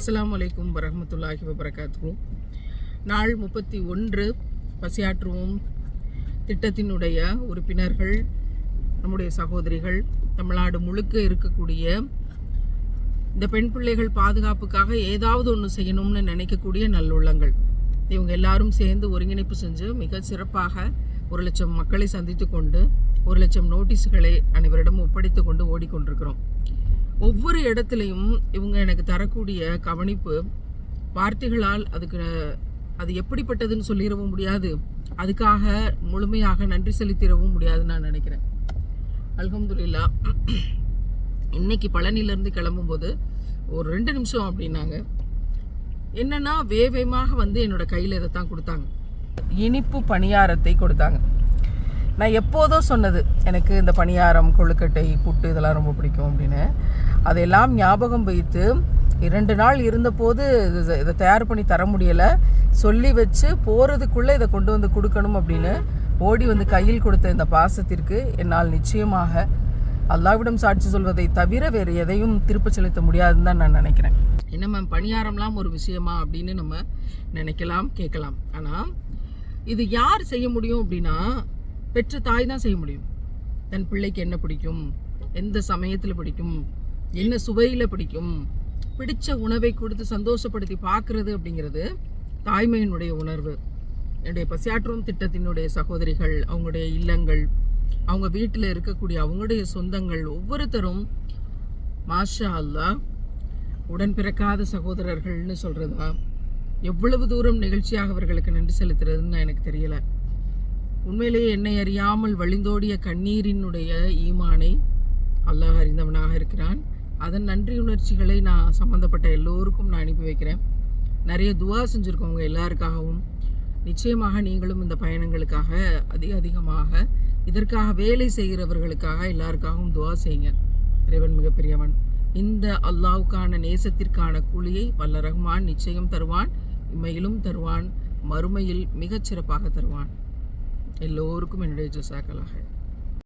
அஸ்ஸலாமு அலைக்கும் வரஹ்மத்துல்லாஹி வபரகாத்துஹு. நாள் 31 பசியாற்றுவோம் திட்டத்தினுடைய உறுப்பினர்கள், நம்முடைய சகோதரிகள், தமிழ்நாடு முழுக்க இருக்கக்கூடிய இந்த பெண் பிள்ளைகள் பாதுகாப்புக்காக ஏதாவது ஒன்று செய்யணும்னு நினைக்கக்கூடிய நல்லுள்ளங்கள், இவங்க எல்லாரும் சேர்ந்து ஒருங்கிணைப்பு செஞ்சு மிக சிறப்பாக 1,00,000 மக்களை சந்தித்து கொண்டு 1,00,000 நோட்டீஸுகளை அனைவரிடம் ஒப்படைத்து கொண்டு ஓடிக்கொண்டிருக்கிறோம். ஒவ்வொரு இடத்துலையும் இவங்க எனக்கு தரக்கூடிய கவனிப்பு வார்த்தைகளால் அது எப்படிப்பட்டதுன்னு சொல்லிடவும் முடியாது, அதுக்காக முழுமையாக நன்றி செலுத்திடவும் முடியாதுன்னு நான் நினைக்கிறேன். அல்ஹம்துலில்லாஹ், இன்னைக்கு பழனியிலேருந்து கிளம்பும்போது ஒரு 2 நிமிஷம் அப்படின்னாங்க. என்னன்னா வேகமாக வந்து என்னோட கையில் இதைத்தான் கொடுத்தாங்க, இனிப்பு பணியாரத்தை கொடுத்தாங்க. நான் எப்போதும் சொன்னது எனக்கு இந்த பணியாரம், கொழுக்கட்டை, புட்டு இதெல்லாம் ரொம்ப பிடிக்கும் அப்படின்னு. அதையெல்லாம் ஞாபகம் வைத்து 2 நாள் இருந்தபோது இதை தயார் பண்ணி தர முடியலை, சொல்லி வச்சு போகிறதுக்குள்ளே இதை கொண்டு வந்து கொடுக்கணும் அப்படின்னு ஓடி வந்து கையில் கொடுத்த இந்த பாசத்திற்கு என்னால் நிச்சயமாக அல்லாஹ்விடம் சாட்சி சொல்வதை தவிர வேறு எதையும் திருப்ப செலுத்த முடியாதுன்னு தான் நான் நினைக்கிறேன். என்ன மேம், பணியாரம்லாம் ஒரு விஷயமா அப்படின்னு நம்ம நினைக்கலாம், கேட்கலாம். ஆனால் இது யார் செய்ய முடியும் அப்படின்னா பெற்ற தாய் தான் செய்ய முடியும். தன் பிள்ளைக்கு என்ன பிடிக்கும், எந்த சமயத்தில் பிடிக்கும், என்ன சுவையில் பிடிக்கும், பிடிச்ச உணவை கொடுத்து சந்தோஷப்படுத்தி பார்க்குறது அப்படிங்கிறது தாய்மையினுடைய உணர்வு. என்னுடைய பசியாற்றும் திட்டத்தினுடைய சகோதரிகள், அவங்களுடைய இல்லங்கள், அவங்க வீட்டில் இருக்கக்கூடிய அவங்களுடைய சொந்தங்கள் ஒவ்வொருத்தரும் மாஷா அல்லாஹ் உடன் பிறக்காத சகோதரர்கள்னு சொல்கிறதா, எவ்வளவு தூரம் நிகழ்ச்சியாக அவர்களுக்கு நன்றி செலுத்துறதுன்னு எனக்கு தெரியல. உண்மையிலேயே என்னை அறியாமல் வழிந்தோடிய கண்ணீரினுடைய ஈமானை அல்லாஹ் அறிந்தவனாக இருக்கிறான். அதன் நன்றி உணர்ச்சிகளை நான் சம்மந்தப்பட்ட எல்லோருக்கும் நான் அனுப்பி வைக்கிறேன். நிறைய துவா செஞ்சுருக்கோங்க எல்லாருக்காகவும். நிச்சயமாக நீங்களும் இந்த பயணங்களுக்காக அதிகமாக இதற்காக வேலை செய்கிறவர்களுக்காக எல்லாருக்காகவும் துவா செய்யுங்க. இறைவன் மிகப்பெரியவன். இந்த அல்லாஹ்வுக்கான நேசத்திற்கான கூலியை வல்ல ரஹ்மான் நிச்சயம் தருவான், இம்மையிலும் தருவான், மறுமையில் மிகச்சிறப்பாக தருவான். எல்லோருக்கும் என்னுடைய ஜஸாக்கல்லாஹ்.